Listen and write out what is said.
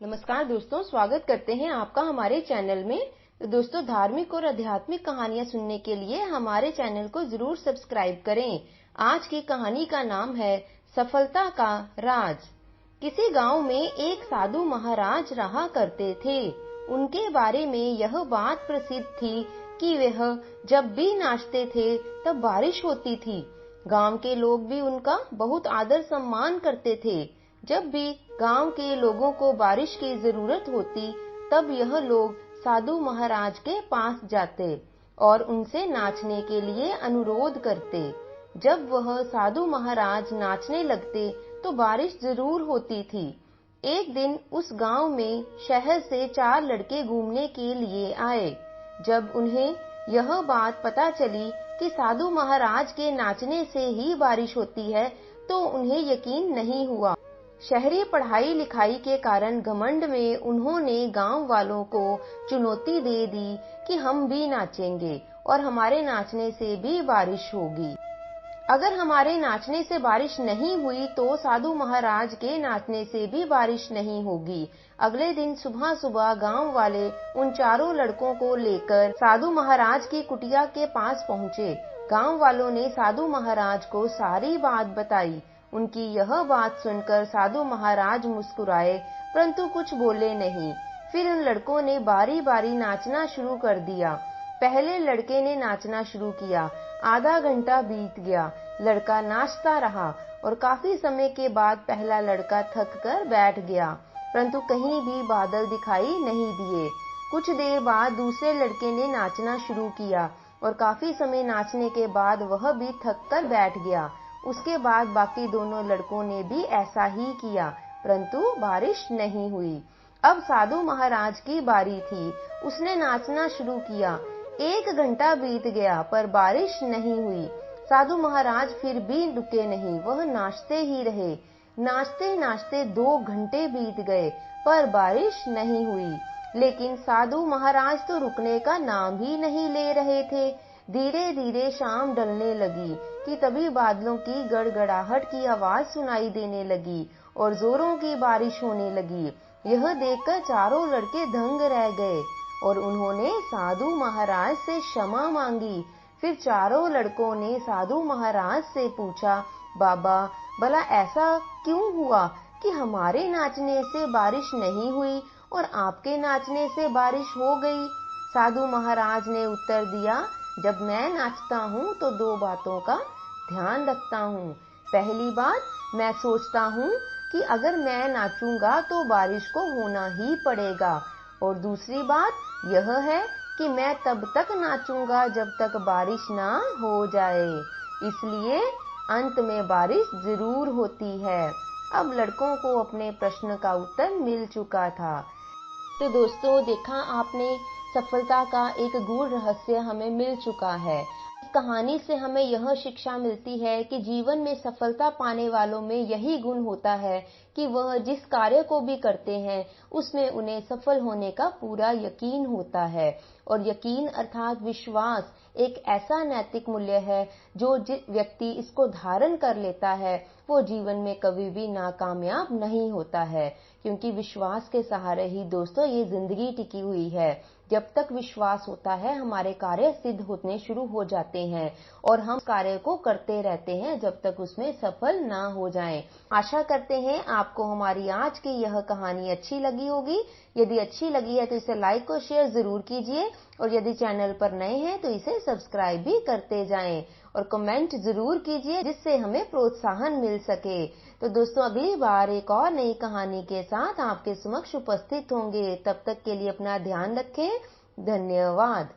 नमस्कार दोस्तों, स्वागत करते हैं आपका हमारे चैनल में। तो दोस्तों, धार्मिक और आध्यात्मिक कहानियां सुनने के लिए हमारे चैनल को जरूर सब्सक्राइब करें। आज की कहानी का नाम है सफलता का राज। किसी गांव में एक साधु महाराज रहा करते थे। उनके बारे में यह बात प्रसिद्ध थी कि वह जब भी नाचते थे तब बारिश होती थी। गांव के लोग भी उनका बहुत आदर सम्मान करते थे। जब भी गांव के लोगों को बारिश की जरूरत होती, तब यह लोग साधु महाराज के पास जाते और उनसे नाचने के लिए अनुरोध करते। जब वह साधु महाराज नाचने लगते तो बारिश जरूर होती थी। एक दिन उस गांव में शहर से 4 लड़के घूमने के लिए आए। जब उन्हें यह बात पता चली कि साधु महाराज के नाचने से ही बारिश होती है, तो उन्हें यकीन नहीं हुआ। शहरी पढ़ाई लिखाई के कारण घमंड में उन्होंने गांव वालों को चुनौती दे दी कि हम भी नाचेंगे और हमारे नाचने से भी बारिश होगी। अगर हमारे नाचने से बारिश नहीं हुई तो साधु महाराज के नाचने से भी बारिश नहीं होगी। अगले दिन सुबह सुबह गांव वाले उन चारों लड़कों को लेकर साधु महाराज की कुटिया के पास पहुंचे। गांव वालों ने साधु महाराज को सारी बात बताई। उनकी यह बात सुनकर साधु महाराज मुस्कुराए, परंतु कुछ बोले नहीं। फिर उन लड़कों ने बारी बारी नाचना शुरू कर दिया। पहले लड़के ने नाचना शुरू किया। आधा घंटा बीत गया। लड़का नाचता रहा और काफी समय के बाद पहला लड़का थक कर बैठ गया, परंतु कहीं भी बादल दिखाई नहीं दिए। कुछ देर बाद दूसरे लड़के ने नाचना शुरू किया और काफी समय नाचने के बाद वह भी थक कर बैठ गया। उसके बाद बाकी दोनों लड़कों ने भी ऐसा ही किया, परंतु बारिश नहीं हुई। अब साधु महाराज की बारी थी। उसने नाचना शुरू किया। 1 घंटा बीत गया पर बारिश नहीं हुई। साधु महाराज फिर भी रुके नहीं, वह नाचते ही रहे। नाचते नाचते 2 घंटे बीत गए पर बारिश नहीं हुई। लेकिन साधु महाराज तो रुकने का नाम ही नहीं ले रहे थे। धीरे धीरे शाम ढलने लगी कि तभी बादलों की गड़गड़ाहट की आवाज सुनाई देने लगी और जोरों की बारिश होने लगी। यह देखकर चारों लड़के दंग रह गए और उन्होंने साधु महाराज से क्षमा मांगी। फिर चारों लड़कों ने साधु महाराज से पूछा, बाबा, भला ऐसा क्यों हुआ कि हमारे नाचने से बारिश नहीं हुई और आपके नाचने से बारिश हो गई? साधु महाराज ने उत्तर दिया, जब मैं नाचता हूँ तो 2 बातों का ध्यान रखता हूँ। पहली बात, मैं सोचता हूँ कि अगर मैं नाचूंगा तो बारिश को होना ही पड़ेगा, और दूसरी बात यह है कि मैं तब तक नाचूंगा जब तक बारिश ना हो जाए। इसलिए अंत में बारिश जरूर होती है। अब लड़कों को अपने प्रश्न का उत्तर मिल चुका था। तो दोस्तों, देखा आपने, सफलता का एक गूढ़ रहस्य हमें मिल चुका है। इस कहानी से हमें यह शिक्षा मिलती है कि जीवन में सफलता पाने वालों में यही गुण होता है कि वह जिस कार्य को भी करते हैं उसमें उन्हें सफल होने का पूरा यकीन होता है। और यकीन अर्थात विश्वास एक ऐसा नैतिक मूल्य है जो व्यक्ति इसको धारण कर लेता है वो जीवन में कभी भी नाकामयाब नहीं होता है, क्योंकि विश्वास के सहारे ही दोस्तों ये जिंदगी टिकी हुई है। जब तक विश्वास होता है हमारे कार्य सिद्ध होने शुरू हो जाते हैं और हम कार्य को करते रहते हैं जब तक उसमें सफल ना हो जाएं। आशा करते हैं आपको हमारी आज की यह कहानी अच्छी लगी होगी। यदि अच्छी लगी है तो इसे लाइक और शेयर जरूर कीजिए, और यदि चैनल पर नए हैं तो इसे सब्सक्राइब भी करते जाएं और कमेंट जरूर कीजिए जिससे हमें प्रोत्साहन मिल सके। तो दोस्तों, अगली बार एक और नई कहानी के साथ आपके समक्ष उपस्थित होंगे। तब तक के लिए अपना ध्यान रखें। धन्यवाद।